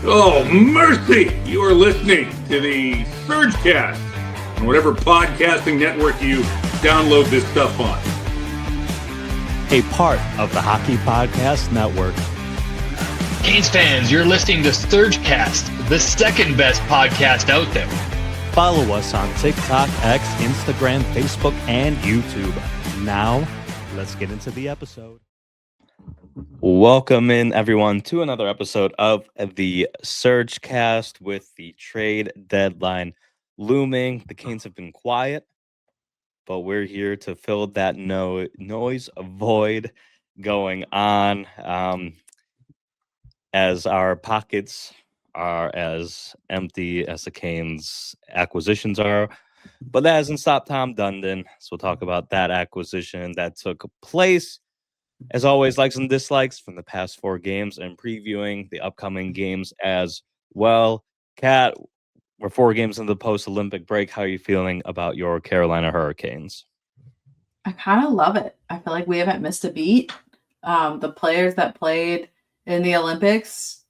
Oh, mercy! You are listening to the SurgeCast on whatever podcasting network you download this stuff on. A part of the Hockey Podcast Network. Canes fans, you're listening to SurgeCast, the second best podcast out there. Follow us on TikTok, X, Instagram, Facebook, and YouTube. Now, let's get into the episode. Welcome in, everyone, to another episode of the SurgeCast with the trade deadline looming. The Canes have been quiet, but we're here to fill that noise void going on as our pockets are as empty as the Canes acquisitions are. But that hasn't stopped Tom Dundon, so we'll talk about that acquisition that took place. As always, likes and dislikes from the past 4 games and previewing the upcoming games as well. Kat, we're 4 games into the post-Olympic break. How are you feeling about your Carolina Hurricanes? I kind of love it. I feel like we haven't missed a beat. The players that played in the Olympics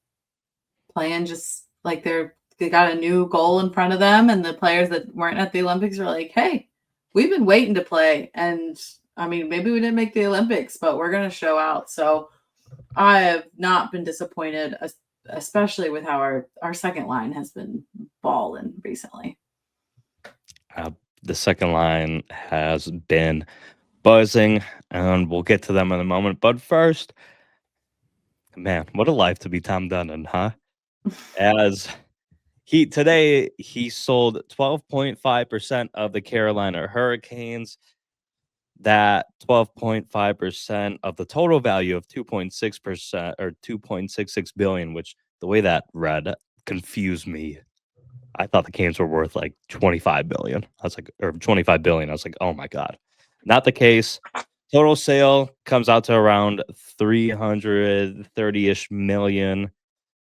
playing just like they got a new goal in front of them, and the players that weren't at the Olympics are like, hey, we've been waiting to play, and I mean, maybe we didn't make the Olympics, but we're going to show out. So I have not been disappointed, especially with how our second line has been balling recently. The second line has been buzzing, and we'll get to them in a moment. But first, man, what a life to be Tom Dundon, huh? As today he sold 12.5% of the Carolina Hurricanes. That 12.5% of the total value of 2.6% or 2.66 billion, which the way that read confused me. I thought the Canes were worth like 25 billion. I was like, or 25 billion. I was like, oh my God. Not the case. Total sale comes out to around 330-ish million.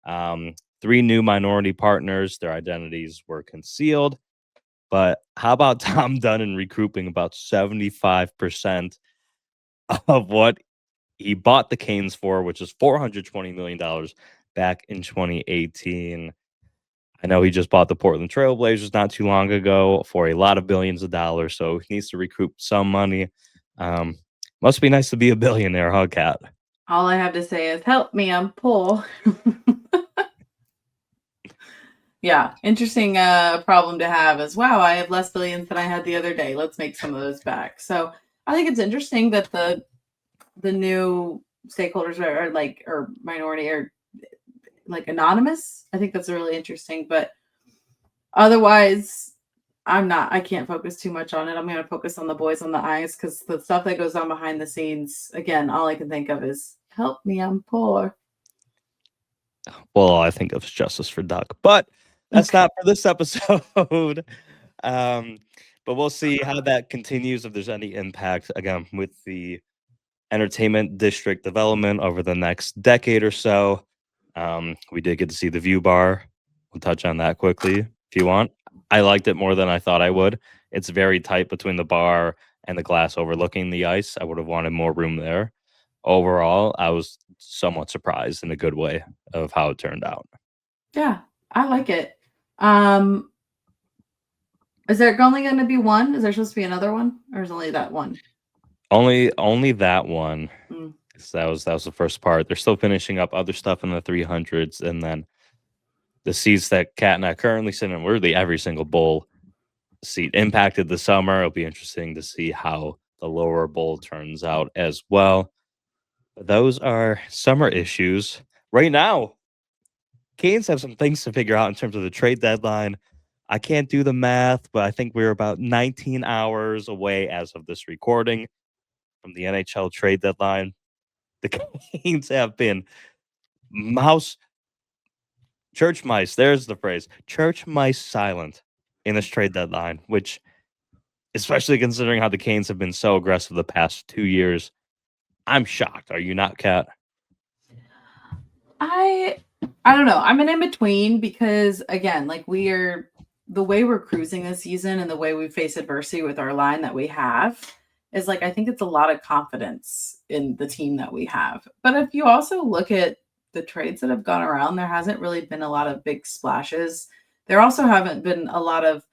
3 new minority partners. Their identities were concealed. But how about Tom Dundon recouping about 75% of what he bought the Canes for, which is $420 million back in 2018. I know he just bought the Portland Trail Blazers not too long ago for a lot of billions of dollars, so he needs to recoup some money. Must be nice to be a billionaire, huh, Kat? All I have to say is, help me, I'm poor. Yeah, interesting problem to have is, wow, I have less billions than I had the other day. Let's make some of those back. So I think it's interesting that the new stakeholders are minority or like anonymous. I think that's really interesting. But otherwise, I can't focus too much on it. I'm going to focus on the boys on the ice because the stuff that goes on behind the scenes, again, all I can think of is, help me, I'm poor. Well, I think of justice for Duck, but that's not for this episode. But we'll see how that continues, if there's any impact, again, with the entertainment district development over the next decade or so. We did get to see the view bar. We'll touch on that quickly if you want. I liked it more than I thought I would. It's very tight between the bar and the glass overlooking the ice. I would have wanted more room there. Overall, I was somewhat surprised in a good way of how it turned out. Yeah, I like it. Is there only going to be one? Is there supposed to be another one, or is only that one? Only that one. Mm. So that was the first part. They're still finishing up other stuff in the 300s, and then the seats that Kat and I currently sit in, really every single bowl seat impacted the summer. It'll be interesting to see how the lower bowl turns out as well. But those are summer issues. Right now, Canes have some things to figure out in terms of the trade deadline. I can't do the math, but I think we're about 19 hours away as of this recording from the NHL Trade Deadline. The Canes have been church mice, there's the phrase, church mice silent in this trade deadline, which, especially considering how the Canes have been so aggressive the past 2 years, I'm shocked. Are you not, Kat? I don't know. I'm an in-between because, again, like the way we're cruising this season and the way we face adversity with our line that we have is like, I think it's a lot of confidence in the team that we have. But if you also look at the trades that have gone around, there hasn't really been a lot of big splashes. There also haven't been a lot of,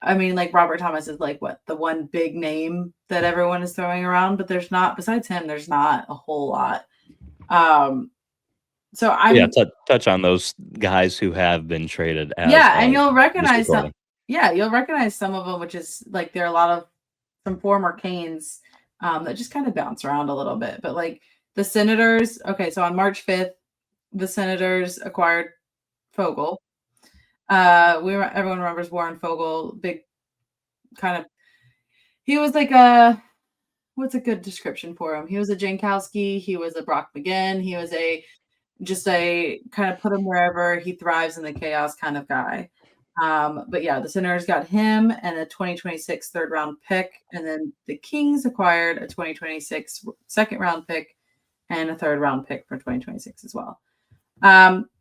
I mean, like Robert Thomas is like what the one big name that everyone is throwing around, but there's not, besides him, there's not a whole lot. So I'm touch on those guys who have been traded as and you'll recognize some. recording. Yeah, you'll recognize some of them, which is like there are a lot of some former Canes that just kind of bounce around a little bit. But like the Senators, okay, so on March 5th, the Senators acquired Fogle. Everyone remembers Warren Fogle, big kind of. He was like what's a good description for him? He was a Jankowski. He was a Brock McGinn. He was just a kind of put him wherever he thrives in the chaos kind of guy. But yeah, the Senators got him and a 2026 third round pick. And then the Kings acquired a 2026 second round pick and a third round pick for 2026 as well.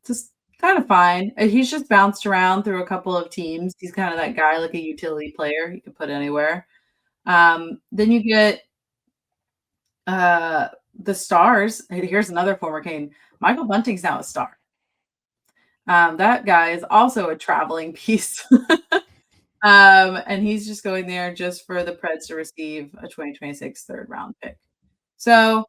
Just kind of fine. He's just bounced around through a couple of teams. He's kind of that guy, like a utility player you can put anywhere. Then you get the Stars. Here's another former Cane. Michael Bunting's now a Star. That guy is also a traveling piece. And he's just going there just for the Preds to receive a 2026 third round pick. So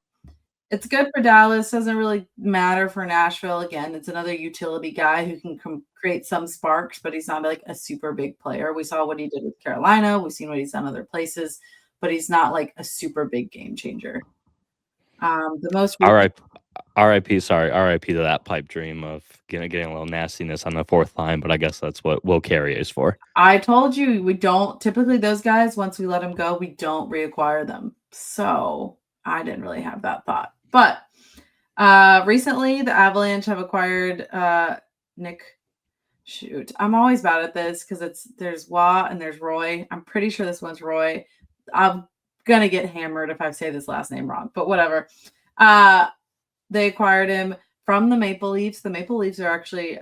it's good for Dallas. Doesn't really matter for Nashville. Again, it's another utility guy who can create some sparks, but he's not like a super big player. We saw what he did with Carolina. We've seen what he's done other places, but he's not like a super big game changer. The most RIP to that pipe dream of getting a little nastiness on the fourth line, but I guess that's what Will Carrier is for. I told you we don't typically those guys, once we let them go, we don't reacquire them. So I didn't really have that thought. But recently the Avalanche have acquired Nick. Shoot, I'm always bad at this because there's Wah and there's Roy. I'm pretty sure this one's Roy. I'm gonna get hammered if I say this last name wrong, but whatever. They acquired him from the Maple Leafs. The Maple Leafs are actually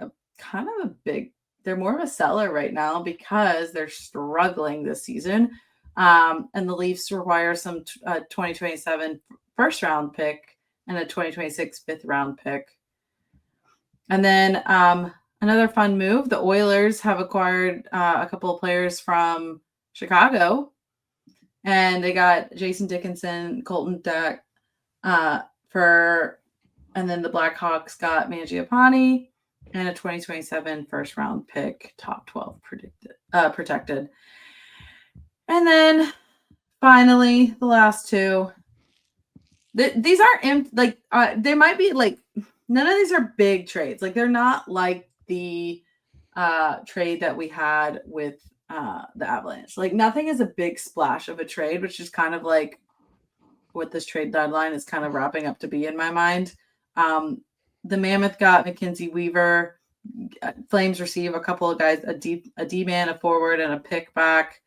they're more of a seller right now because they're struggling this season. And the Leafs require some 2027 first round pick and a 2026 fifth round pick. And then another fun move, the Oilers have acquired a couple of players from Chicago. And they got Jason Dickinson, Colton Dach, and then the Blackhawks got Mangiapane and a 2027 first round pick, top 12 protected. And then finally, the last two. These aren't they might be like none of these are big trades. Like they're not like the trade that we had with the Avalanche. Like nothing is a big splash of a trade, which is kind of like what this trade deadline is kind of wrapping up to be in my mind. The Mammoth got Mackenzie Weevar. Flames receive a couple of guys, a D-man, a forward, and a pick back.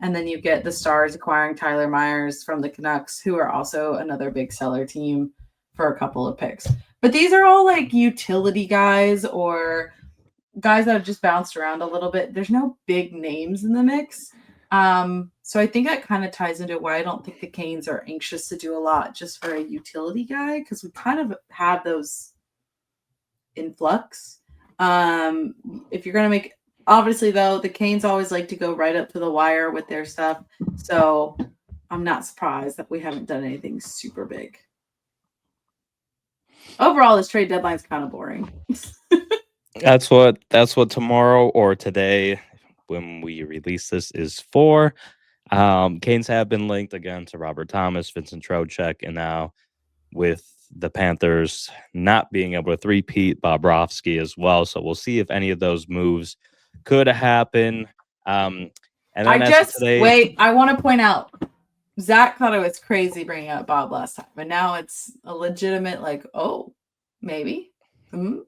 And then you get the Stars acquiring Tyler Myers from the Canucks, who are also another big seller team for a couple of picks. But these are all like utility guys or guys that have just bounced around a little bit. There's no big names in the mix. So I think that kind of ties into why I don't think the Canes are anxious to do a lot just for a utility guy, because we kind of have those in flux. If you're going to make, obviously though, the Canes always like to go right up to the wire with their stuff. So I'm not surprised that we haven't done anything super big. Overall, this trade deadline is kind of boring. That's what tomorrow or today, when we release this, is for. Canes have been linked again to Robert Thomas, Vincent Trocheck, and now with the Panthers not being able to three-peat, Bobrovsky as well. So we'll see if any of those moves could happen. And then I want to point out, Zach thought it was crazy bringing up Bob last time, but now it's a legitimate like, oh, maybe. Mm-hmm.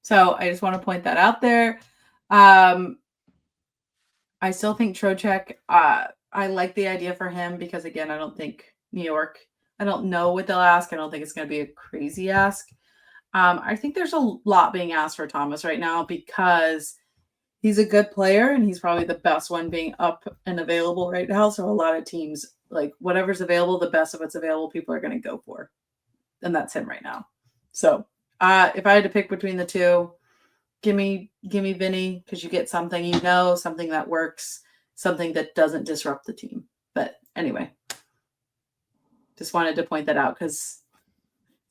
So I just want to point that out there. I still think Trocheck, I like the idea for him because, again, I don't think New York, I don't know what they'll ask. I don't think it's going to be a crazy ask. I think there's a lot being asked for Thomas right now because he's a good player and he's probably the best one being up and available right now. So a lot of teams, like whatever's available, the best of what's available, people are going to go for. And that's him right now. So If I had to pick between the two, give me Vinny, because you get something, something that works, something that doesn't disrupt the team. But anyway, just wanted to point that out because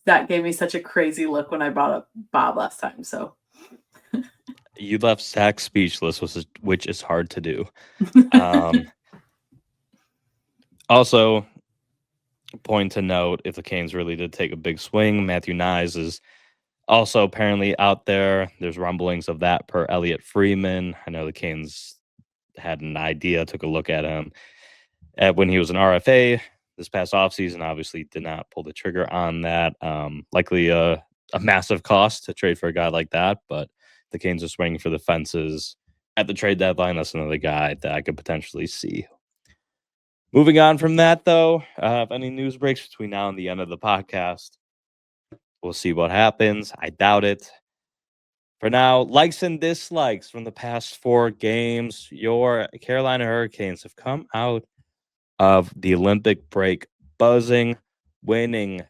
that gave me such a crazy look when I brought up Bob last time. So You left Zach speechless, which is hard to do. Also, point to note, if the Canes really did take a big swing, Matthew Nyes is also apparently out there. There's rumblings of that per Elliot Freeman. I know the Canes had an idea, took a look at him when he was an RFA this past offseason. Obviously did not pull the trigger on that. Likely a massive cost to trade for a guy like that, but the Canes are swinging for the fences at the trade deadline. That's another guy that I could potentially see. Moving on from that, though, if any news breaks between now and the end of the podcast, we'll see what happens. I doubt it. For now, likes and dislikes from the past 4 games. Your Carolina Hurricanes have come out of the Olympic break buzzing, winning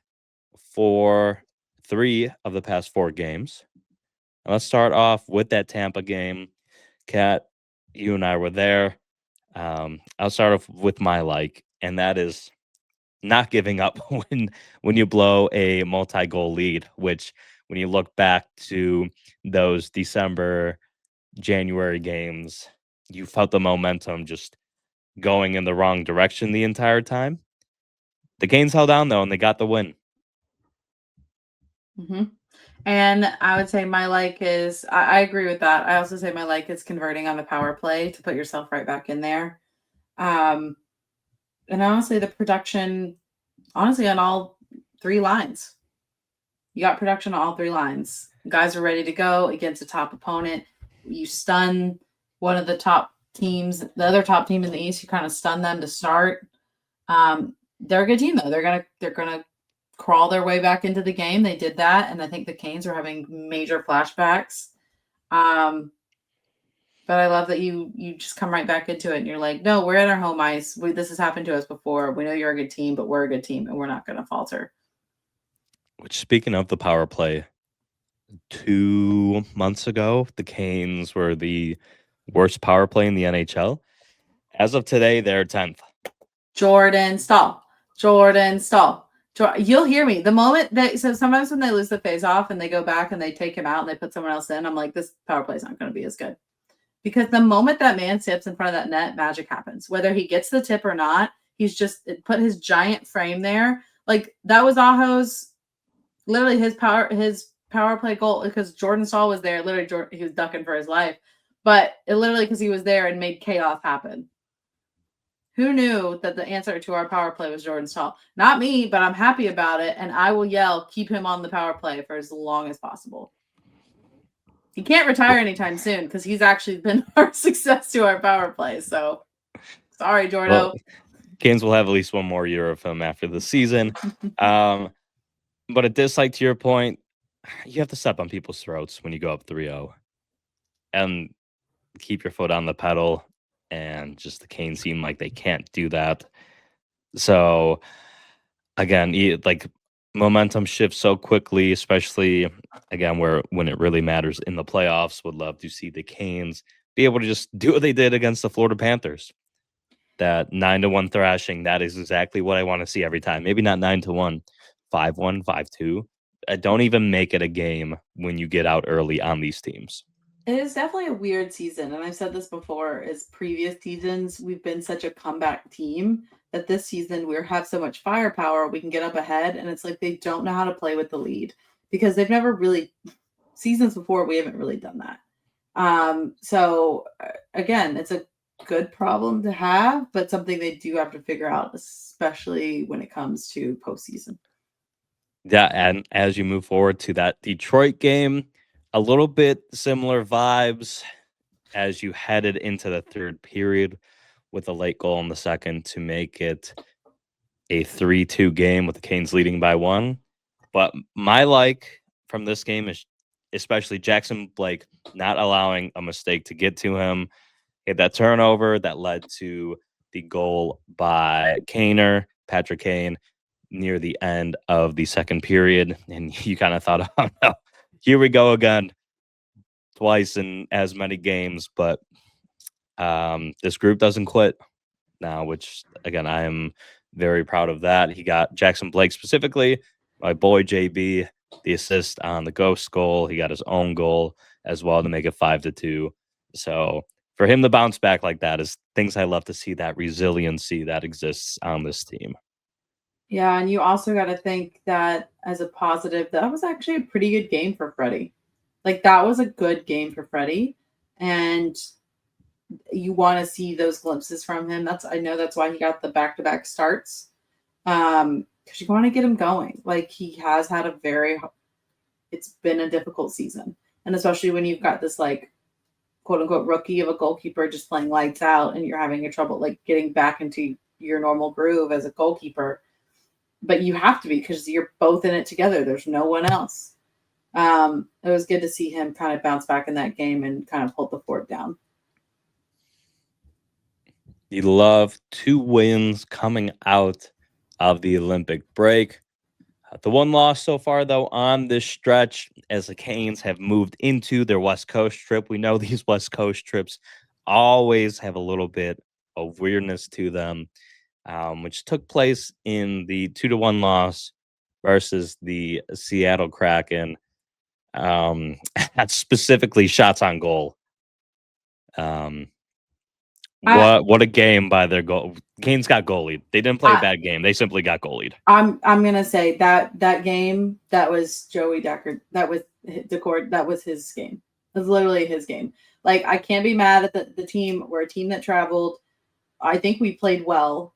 3 of the past 4 games. And let's start off with that Tampa game. Kat, you and I were there. I'll start off with my like, and that is not giving up when you blow a multi-goal lead, which when you look back to those December, January games, you felt the momentum just going in the wrong direction the entire time. The Canes held down, though, and they got the win. Mm-hmm. And I would say my like is, I agree with that. I also say my like is converting on the power play to put yourself right back in there. And honestly, the production, on all 3 lines. You got production on all 3 lines. Guys are ready to go against a top opponent. You stun one of the top teams, the other top team in the East. You kind of stun them to start. They're a good team, though. They're gonna crawl their way back into the game. They did that, and I think the Canes are having major flashbacks. But I love that you just come right back into it, and you're like, no, we're at our home ice. This has happened to us before. We know you're a good team, but we're a good team, and we're not going to falter. Which, speaking of the power play, 2 months ago, the Canes were the worst power play in the NHL. As of today, they're 10th. Jordan Staal. You'll hear me. The moment so sometimes when they lose the face off and they go back and they take him out and they put someone else in, I'm like, this power play is not going to be as good. Because the moment that man steps in front of that net, magic happens. Whether he gets the tip or not, he's just put his giant frame there. Like, that was Aho's, literally his power play goal, because Jordan Staal was there. Literally, he was ducking for his life. But it literally, because he was there and made chaos happen. Who knew that the answer to our power play was Jordan Staal? Not me, but I'm happy about it, and I will yell, keep him on the power play for as long as possible. He can't retire anytime soon because he's actually been our success to our power play. So, sorry, Jordo. Well, Canes will have at least one more year of him after the season. But a dislike, to your point, you have to step on people's throats when you go up 3-0 and keep your foot on the pedal. And just the Canes seem like they can't do that. So, again, like, momentum shifts so quickly, especially, again, when it really matters in the playoffs. Would love to see the Canes be able to just do what they did against the Florida Panthers. That 9-1 thrashing, that is exactly what I want to see every time. Maybe not 9-1, 5-1, 5-2. Don't even make it a game when you get out early on these teams. It is definitely a weird season, and I've said this before, as previous seasons, we've been such a comeback team that this season we have so much firepower, we can get up ahead, and it's like they don't know how to play with the lead because they've never really, seasons before, we haven't really done that. So, again, it's a good problem to have, but something they do have to figure out, especially when it comes to postseason. Yeah, and as you move forward to that Detroit game, a little bit similar vibes as you headed into the third period with a late goal in the second to make it a 3-2 game with the Canes leading by 1. But my like from this game is especially Jackson Blake not allowing a mistake to get to him. He had that turnover that led to the goal by Patrick Kane. near the end of the second period, and you kind of thought, oh no, here we go again, twice in as many games. But this group doesn't quit now, which again, I am very proud of that. He got Jackson Blake specifically, my boy JB, the assist on the ghost goal. He got his own goal as well to make it 5-2. So for him to bounce back like that is things I love to see, that resiliency that exists on this team. Yeah, and you also got to think that as a positive, that was actually a pretty good game for Freddie. Like, that was a good game for Freddie, and you want to see those glimpses from him. I know that's why he got the back-to-back starts, because you want to get him going. Like, he has had it's been a difficult season, and especially when you've got this, like, quote-unquote rookie of a goalkeeper just playing lights out, and you're having a trouble, like, getting back into your normal groove as a goalkeeper. But you have to be, because you're both in it together. There's no one else. It was good to see him kind of bounce back in that game and kind of hold the fort down. You love 2 wins coming out of the Olympic break. The one loss so far, though, on this stretch, as the Canes have moved into their West Coast trip. We know these West Coast trips always have a little bit of weirdness to them, which took place in the 2-1 loss versus the Seattle Kraken. That's specifically shots on goal. What a game by their goal. Canes got goalied. They didn't play a bad game. They simply got goalied. I'm gonna say that game, that was Joey Decker. That was Decord. That was his game. It was literally his game. Like, I can't be mad at the team. We're a team that traveled. I think we played well.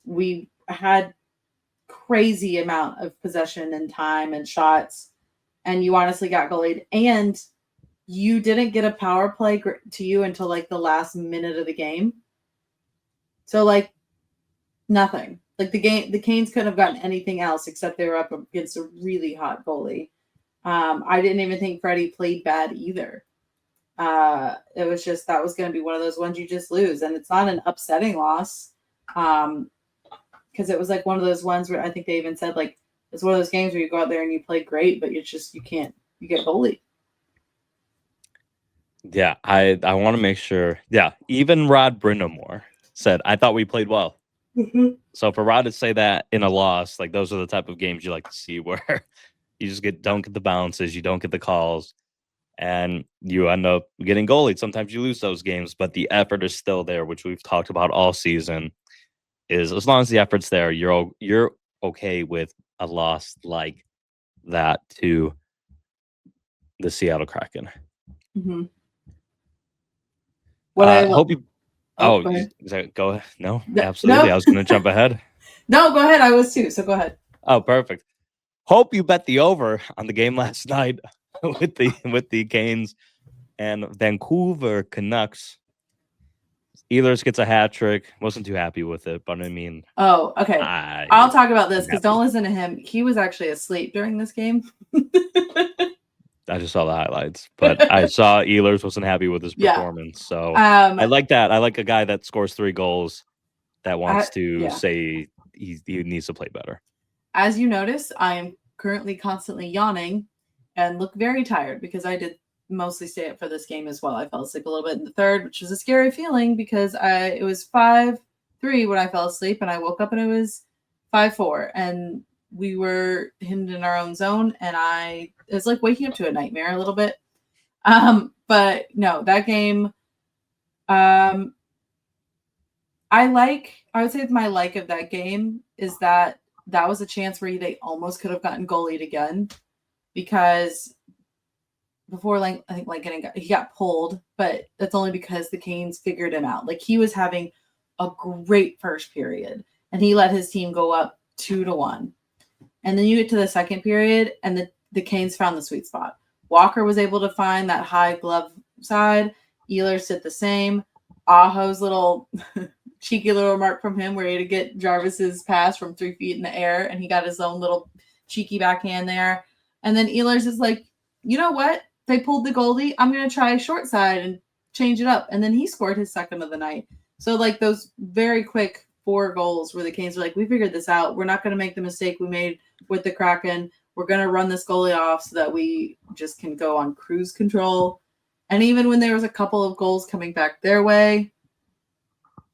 We had crazy amount of possession and time and shots, and you honestly got goalied. And you didn't get a power play to you until like the last minute of the game. So like nothing. Like the Canes couldn't have gotten anything else except they were up against a really hot goalie. I didn't even think Freddie played bad either. It was just, that was going to be one of those ones you just lose. And it's not an upsetting loss. Because it was like one of those ones where I think they even said, like, it's one of those games where you go out there and you play great, but you get goalied. Yeah, I want to make sure. Yeah, even Rod Brind'Amour said, I thought we played well. Mm-hmm. So for Rod to say that in a loss, like, those are the type of games you like to see where you just don't get the bounces, you don't get the calls, and you end up getting goalied. Sometimes you lose those games, but the effort is still there, which we've talked about all season. Is as long as the effort's there, you're okay with a loss like that to the Seattle Kraken. Mm-hmm. Hope you. Go Go ahead. No, No, absolutely. no. I was going to jump ahead. No, go ahead. I was too. So go ahead. Oh, perfect. Hope you bet the over on the game last night with the Canes and Vancouver Canucks. Ehlers gets a hat trick. Wasn't too happy with it, but I mean. Oh, okay. I'll talk about this because don't listen to him. He was actually asleep during this game. I just saw the highlights, but I saw Ehlers wasn't happy with his performance. So I like that. I like a guy that scores 3 goals that wants to say he needs to play better. As you notice, I am currently constantly yawning and look very tired because I did mostly stay up for this game as well. I fell asleep a little bit in the third, which was a scary feeling because it was 5-3 when I fell asleep, and I woke up and it was 5-4, and we were hemmed in our own zone, and it was like waking up to a nightmare a little bit. But no, that game, I would say my like of that game is that was a chance where they almost could have gotten goalied again, because before, like, I think he got pulled, but that's only because the Canes figured him out. Like, he was having a great first period, and he let his team go up 2-1. And then you get to the second period, and the Canes found the sweet spot. Walker was able to find that high glove side. Ehlers did the same. Aho's little cheeky little remark from him where he had to get Jarvis's pass from 3 feet in the air, and he got his own little cheeky backhand there. And then Ehlers is like, you know what? They pulled the goalie. I'm going to try short side and change it up. And then he scored his second of the night. So, like, those very quick 4 goals where the Canes were like, we figured this out. We're not going to make the mistake we made with the Kraken. We're going to run this goalie off so that we just can go on cruise control. And even when there was a couple of goals coming back their way,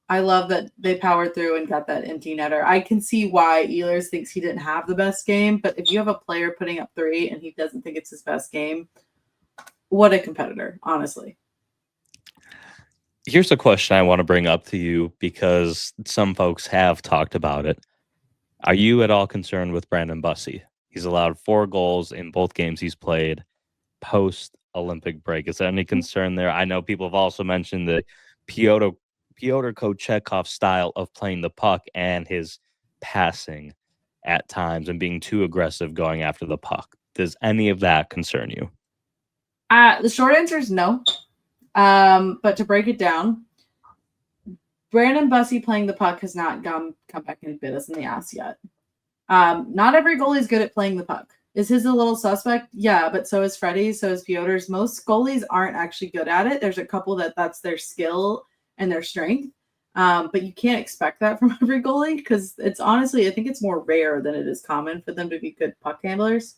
I love that they powered through and got that empty netter. I can see why Ehlers thinks he didn't have the best game, but if you have a player putting up 3 and he doesn't think it's his best game, what a competitor, honestly. Here's a question I want to bring up to you because some folks have talked about it. Are you at all concerned with Brandon Bussi? He's allowed 4 goals in both games he's played post-Olympic break. Is there any concern there? I know people have also mentioned the Pyotr Kochetkov style of playing the puck and his passing at times and being too aggressive going after the puck. Does any of that concern you? The short answer is no. But to break it down, Brandon Bussi playing the puck has not come back and bit us in the ass yet. Not every goalie is good at playing the puck. Is his a little suspect? Yeah, but so is Freddie's, so is Piotr's. Most goalies aren't actually good at it. There's a couple that's their skill and their strength. But you can't expect that from every goalie because it's honestly, I think it's more rare than it is common for them to be good puck handlers.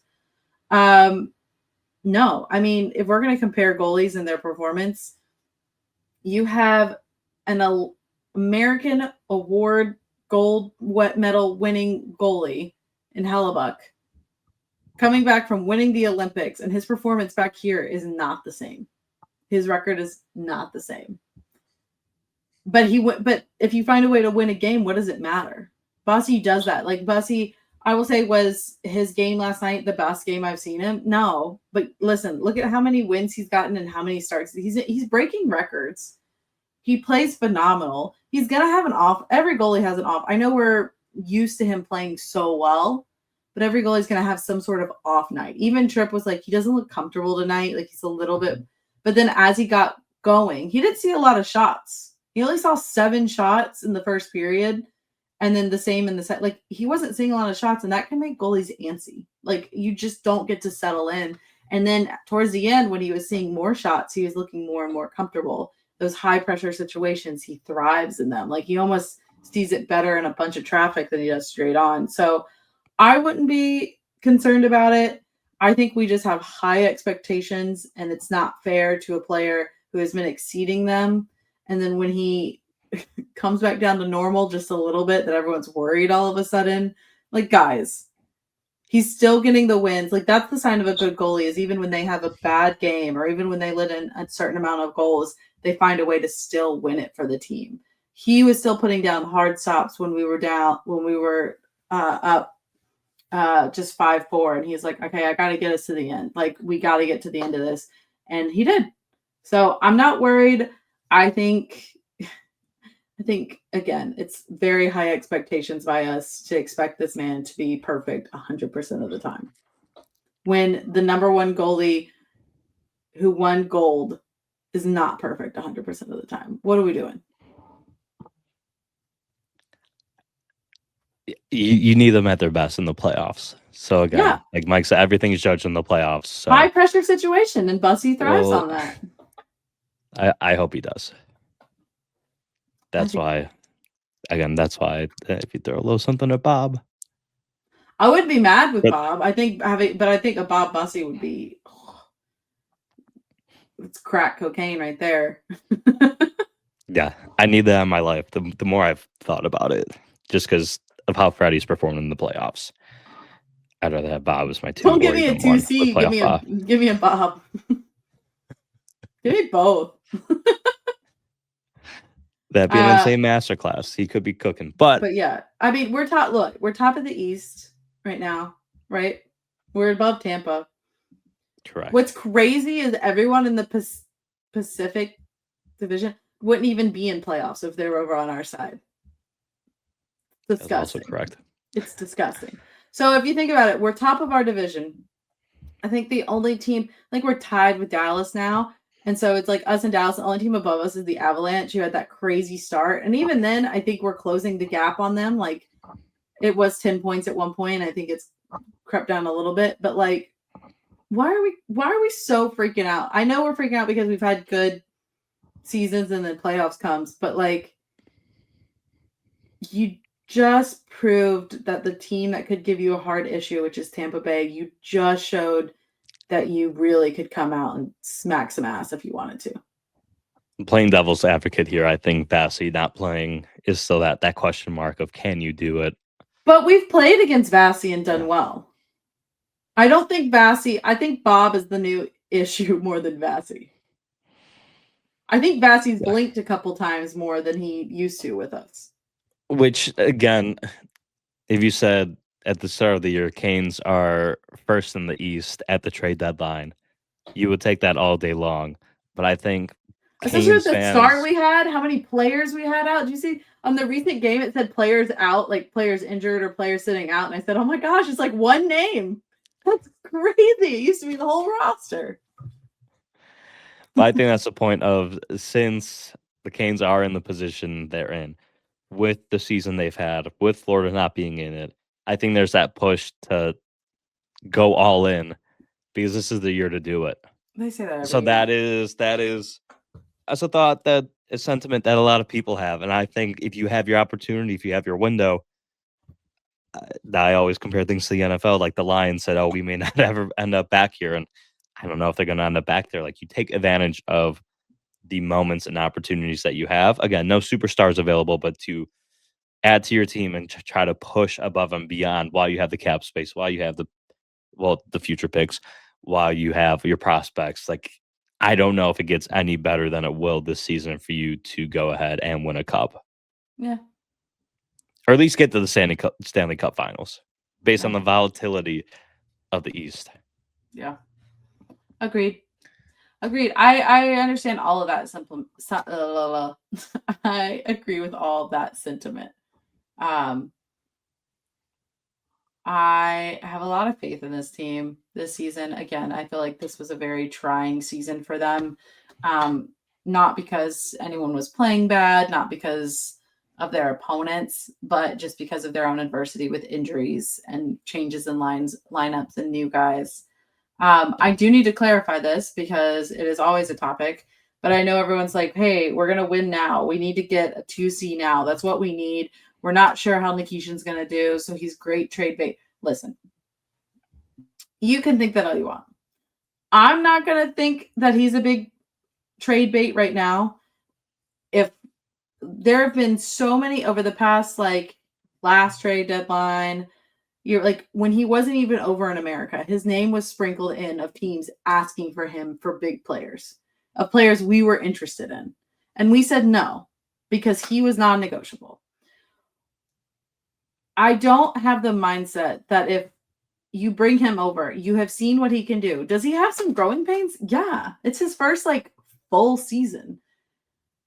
No, I mean, if we're going to compare goalies and their performance, you have an American award gold wet medal winning goalie in Hellebuck coming back from winning the Olympics, and his performance back here is not the same. His record is not the same. But if you find a way to win a game, what does it matter? Bussi does that. Like Bussi, I will say, was his game last night the best game I've seen him? No, but listen, look at how many wins he's gotten and how many starts. He's breaking records. He plays phenomenal. He's gonna have an off. Every goalie has an off. I know we're used to him playing so well, but every goalie's gonna have some sort of off night. Even Tripp was like, he doesn't look comfortable tonight. Like he's a little bit. But then as he got going, he didn't see a lot of shots. He only saw 7 shots in the first period. And then the same in the set. Like, he wasn't seeing a lot of shots, and that can make goalies antsy. Like, you just don't get to settle in. And then towards the end, when he was seeing more shots, he was looking more and more comfortable. Those high-pressure situations, he thrives in them. Like, he almost sees it better in a bunch of traffic than he does straight on. So I wouldn't be concerned about it. I think we just have high expectations, and it's not fair to a player who has been exceeding them. And then when he comes back down to normal just a little bit, that everyone's worried all of a sudden. Like, guys, he's still getting the wins. Like, that's the sign of a good goalie, is even when they have a bad game or even when they let in a certain amount of goals, they find a way to still win it for the team. He was still putting down hard stops when we were up just 5-4, and he's like, okay, I got to get us to the end. Like, we got to get to the end of this. And he did. So I'm not worried. I think, again, it's very high expectations by us to expect this man to be perfect 100% of the time. When the number one goalie who won gold is not perfect 100% of the time. What are we doing? You need them at their best in the playoffs. So, again, like Mike said, everything is judged in the playoffs. So. High pressure situation, and Bussi thrives on that. I hope he does. That's why if you throw a little something at Bob. I wouldn't be mad with Bob. I think a Bob Bussi would be, it's crack cocaine right there. Yeah, I need that in my life. The more I've thought about it, just because of how Freddie's performed in the playoffs. I'd rather have Bob as my 2. Don't give me a 2C. Give me a Bob. Give me both. That'd be an insane masterclass. He could be cooking. But yeah, I mean, we're top of the East right now, right? We're above Tampa. Correct. What's crazy is everyone in the Pacific Division wouldn't even be in playoffs if they were over on our side. Disgusting. That's also correct. It's disgusting. So if you think about it, we're top of our division. I think the only team, like, we're tied with Dallas now. And so it's like us and Dallas. The only team above us is the Avalanche, who had that crazy start. And even then, I think we're closing the gap on them. Like, it was 10 points at one point. I think it's crept down a little bit. But, like, why are we so freaking out? I know we're freaking out because we've had good seasons and then playoffs comes. But, like, you just proved that the team that could give you a hard issue, which is Tampa Bay, you just showed that you really could come out and smack some ass if you wanted to. Playing devil's advocate here, I think Bassey not playing is still that question mark of can you do it? But we've played against Bassey and done well. I don't think Bassey, I think Bob is the new issue more than Bassey. I think Bassey's blinked a couple times more than he used to with us. Which, again, if you said at the start of the year, Canes are first in the East at the trade deadline, you would take that all day long. But I think especially with Canes the start we had, how many players we had out. Did you see on the recent game it said players out, like players injured or players sitting out? And I said, oh my gosh, it's like one name. That's crazy. It used to be the whole roster. But I think that's the point of, since the Canes are in the position they're in, with the season they've had, with Florida not being in it, I think there's that push to go all in because this is the year to do it. They say that. So that is that's a thought, that a sentiment that a lot of people have. And I think if you have your opportunity, if you have your window, I always compare things to the NFL. Like the Lions said, oh, we may not ever end up back here. And I don't know if they're going to end up back there. Like, you take advantage of the moments and opportunities that you have. Again, no superstars available, but to add to your team and try to push above and beyond while you have the cap space, while you have the future picks, while you have your prospects. Like, I don't know if it gets any better than it will this season for you to go ahead and win a cup. Yeah. Or at least get to the Stanley Cup Finals based on the volatility of the East. Yeah. Agreed. I understand all of that. I agree with all of that sentiment. I have a lot of faith in this team this season. Again, I feel like this was a very trying season for them. Not because anyone was playing bad, not because of their opponents, but just because of their own adversity with injuries and changes in lineups and new guys. I do need to clarify this because it is always a topic, but I know everyone's like, hey, we're going to win now. We need to get a 2C now. That's what we need. We're not sure how Nikishin's going to do, so he's great trade bait. Listen, you can think that all you want. I'm not going to think that he's a big trade bait right now. If there have been so many over the past, like last trade deadline, you're like, when he wasn't even over in America, his name was sprinkled in of teams asking for him for big players, of players we were interested in. And we said no, because he was non-negotiable. I don't have the mindset that if you bring him over, you have seen what he can do. Does he have some growing pains? Yeah. It's his first full season.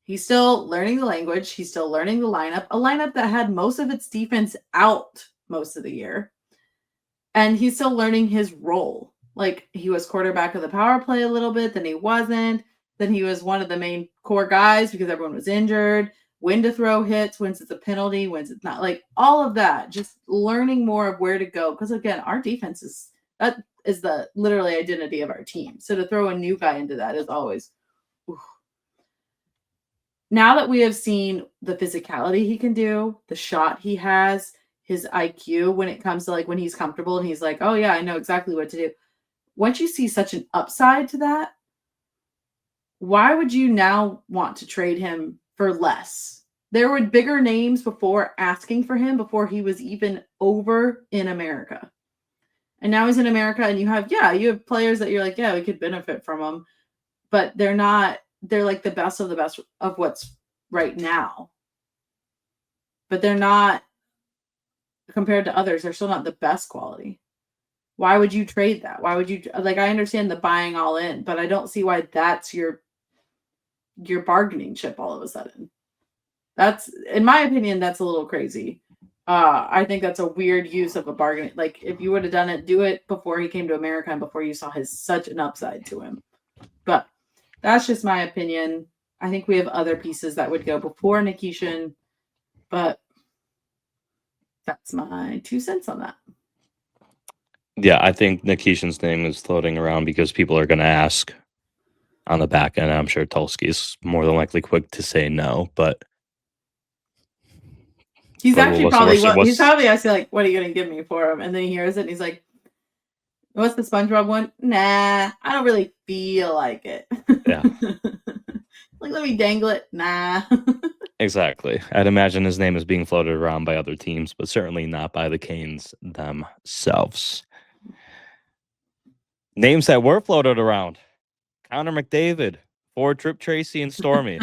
He's still learning the language. He's still learning the lineup, a lineup that had most of its defense out most of the year. And he's still learning his role. Like, he was quarterback of the power play a little bit, then he wasn't. Then he was one of the main core guys because everyone was injured. When to throw hits, when it's a penalty, when it's not, like all of that, just learning more of where to go. Because again, our defense is the literally identity of our team. So to throw a new guy into that is always, oof. Now that we have seen the physicality he can do, the shot he has, his IQ when it comes to when he's comfortable and he's like, oh yeah, I know exactly what to do. Once you see such an upside to that, why would you now want to trade him for less? There were bigger names before asking for him before he was even over in America. And now he's in America and you have players that you're like, yeah, we could benefit from them, but they're like the best of the best of what's right now. But they're not, compared to others, they're still not the best quality. Why would you trade that? Why would you, I understand the buying all in, but I don't see why that's your bargaining chip all of a sudden. That's, in my opinion, that's a little crazy. I think that's a weird use of a bargaining. Like, if you would have done it, do it before he came to America and before you saw such an upside to him. But that's just my opinion. I think we have other pieces that would go before Nikishin, but that's my 2 cents on that. Yeah, I think Nikishin's name is floating around because people are going to ask on the back end. I'm sure Tulski is more than likely quick to say no, but He's But actually what's- probably what's- he's probably actually like, what are you gonna give me for him? And then he hears it and he's like, what's the SpongeBob one? Nah, I don't really feel like it. Yeah. Like, let me dangle it. Nah. Exactly. I'd imagine his name is being floated around by other teams, but certainly not by the Canes themselves. Names that were floated around: Connor McDavid, for Trip Tracy and Stormy.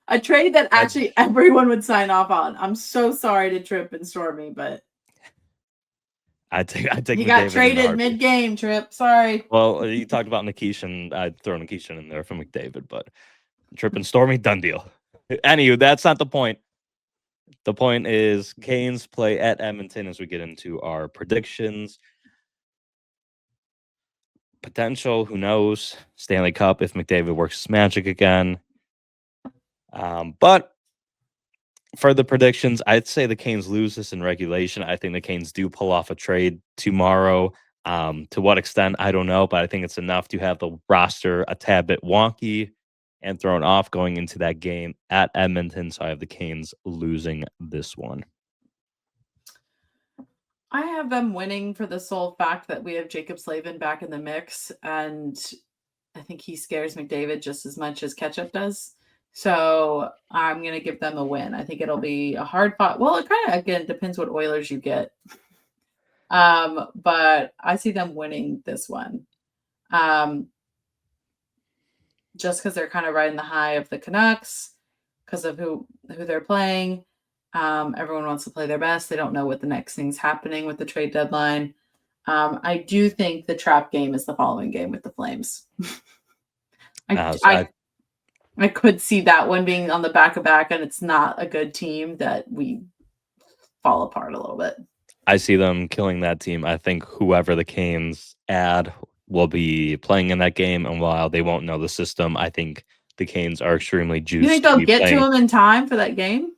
A trade that actually everyone would sign off on. I'm so sorry to Trip and Stormy, but I'd take he McDavid in got a traded heartbeat. mid-game. Trip, sorry. Well, you talked about Nikishin. I'd throw Nikishin in there for McDavid, but Trip and Stormy, done deal. Anywho, that's not the point. The point is Canes play at Edmonton as we get into our predictions. Potential, who knows? Stanley Cup if McDavid works his magic again. But for the predictions, I'd say the Canes lose this in regulation. I think the Canes do pull off a trade tomorrow. To what extent, I don't know, but I think it's enough to have the roster a tad bit wonky and thrown off going into that game at Edmonton. So I have the Canes losing this one. I have them winning for the sole fact that we have Jacob Slavin back in the mix, and I think he scares McDavid just as much as Ketchup does. So I'm going to give them a win. I think it'll be a hard fought. Well, it kind of, again, depends what Oilers you get. But I see them winning this one. Just because they're kind of riding the high of the Canucks, because of who they're playing. Everyone wants to play their best. They don't know what the next thing's happening with the trade deadline. I do think the trap game is the following game with the Flames. I could see that one being on the back-to-back, and it's not a good team that we fall apart a little bit. I see them killing that team. I think whoever the Canes add will be playing in that game, and while they won't know the system, I think the Canes are extremely juiced. You think they'll get to them in time for that game?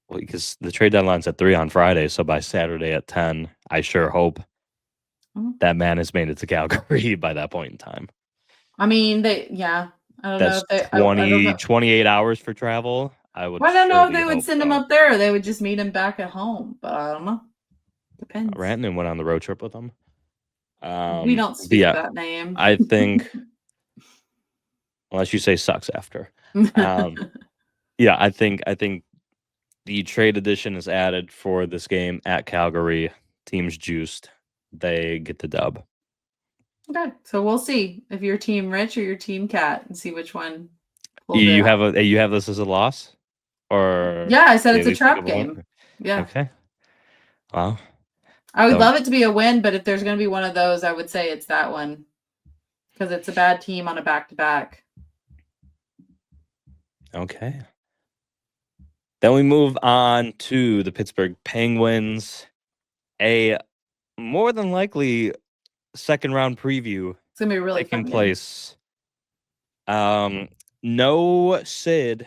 Well, because the trade deadline's at 3 on Friday, so by Saturday at 10, I sure hope that man has made it to Calgary by that point in time. I mean, I don't know if they 28 hours for travel. I don't know if they would send him up there, or they would just meet him back at home. But I don't know. Depends. Rantanen went on the road trip with him. We don't speak that name. I think, unless you say sucks after. I think the trade edition is added for this game at Calgary. Team's juiced. They get the dub. Okay, so we'll see if your team Rich or your team Cat, and see which one. You have this as a loss, or yeah, I said it's a trap game. Yeah. Okay. Wow. I would love it to be a win, but if there's going to be one of those, I would say it's that one, because it's a bad team on a back-to-back. Okay. Then we move on to the Pittsburgh Penguins. A more than likely second round preview. It's gonna be really taking fun place. No Sid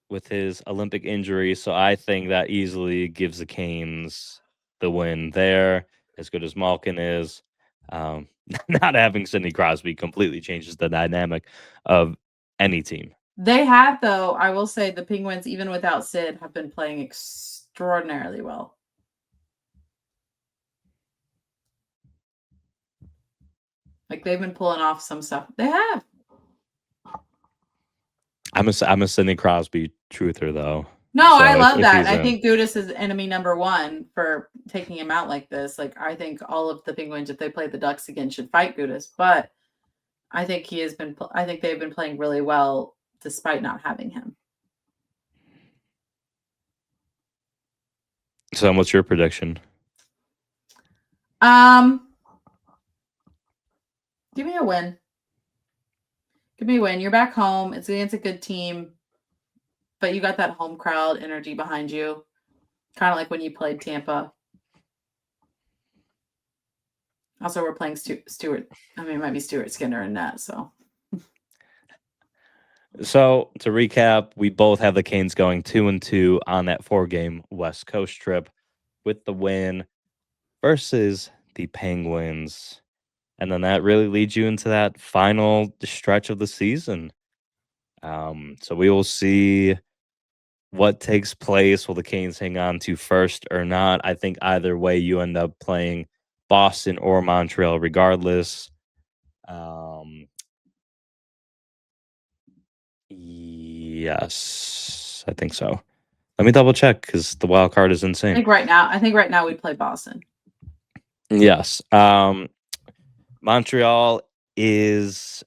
with his Olympic injury, so I think that easily gives the Canes the win there. As good as Malkin is, not having Sidney Crosby completely changes the dynamic of any team. They have, though, I will say the Penguins, even without Sid, have been playing extraordinarily well. Like, they've been pulling off some stuff. They have. I'm a Sidney Crosby truther, though. No, So I love if that. he's I think Gudas is enemy number one for taking him out like this. Like, I think all of the Penguins, if they play the Ducks again, should fight Gudas. But I think they've been playing really well despite not having him. So what's your prediction? Give me a win. Give me a win. You're back home. It's against a good team, but you got that home crowd energy behind you. Kind of like when you played Tampa. Also, we're playing Stuart. I mean, it might be Stuart Skinner in net, so. So to recap, we both have the Canes going 2-2 on that 4-game West Coast trip with the win versus the Penguins. And then that really leads you into that final stretch of the season. So we will see what takes place. Will the Canes hang on to first or not? I think either way, you end up playing Boston or Montreal regardless. Yes, I think so. Let me double check because the wild card is I insane. think right now we'd play Boston. Yes. Montreal is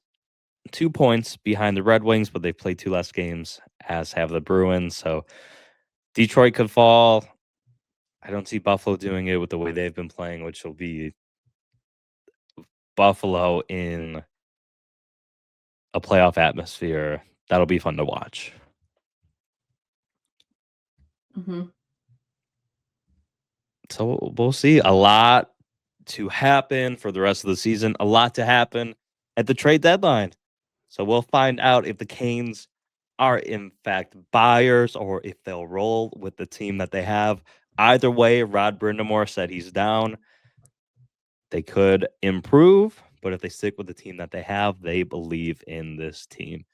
2 points behind the Red Wings, but they've played 2 less games, as have the Bruins. So Detroit could fall. I don't see Buffalo doing it with the way they've been playing, which will be Buffalo in a playoff atmosphere. That'll be fun to watch. Mm-hmm. So we'll see. A lot to happen for the rest of the season. A lot to happen at the trade deadline. So we'll find out if the Canes are in fact buyers or if they'll roll with the team that they have. Either way, Rod Brind'Amour said he's down. They could improve, but if they stick with the team that they have, they believe in this team.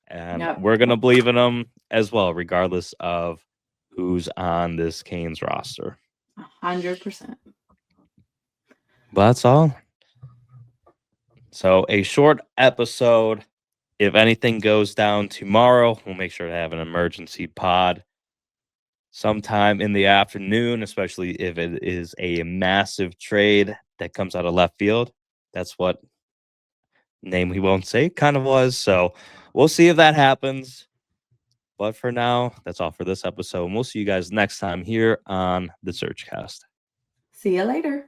And we're going to believe in them as well, regardless of who's on this Canes roster. 100%. But that's all. So a short episode. If anything goes down tomorrow, we'll make sure to have an emergency pod sometime in the afternoon, especially if it is a massive trade that comes out of left field. That's what name we won't say kind of was. So we'll see if that happens. But for now, that's all for this episode. And we'll see you guys next time here on the SurgeCast. See you later.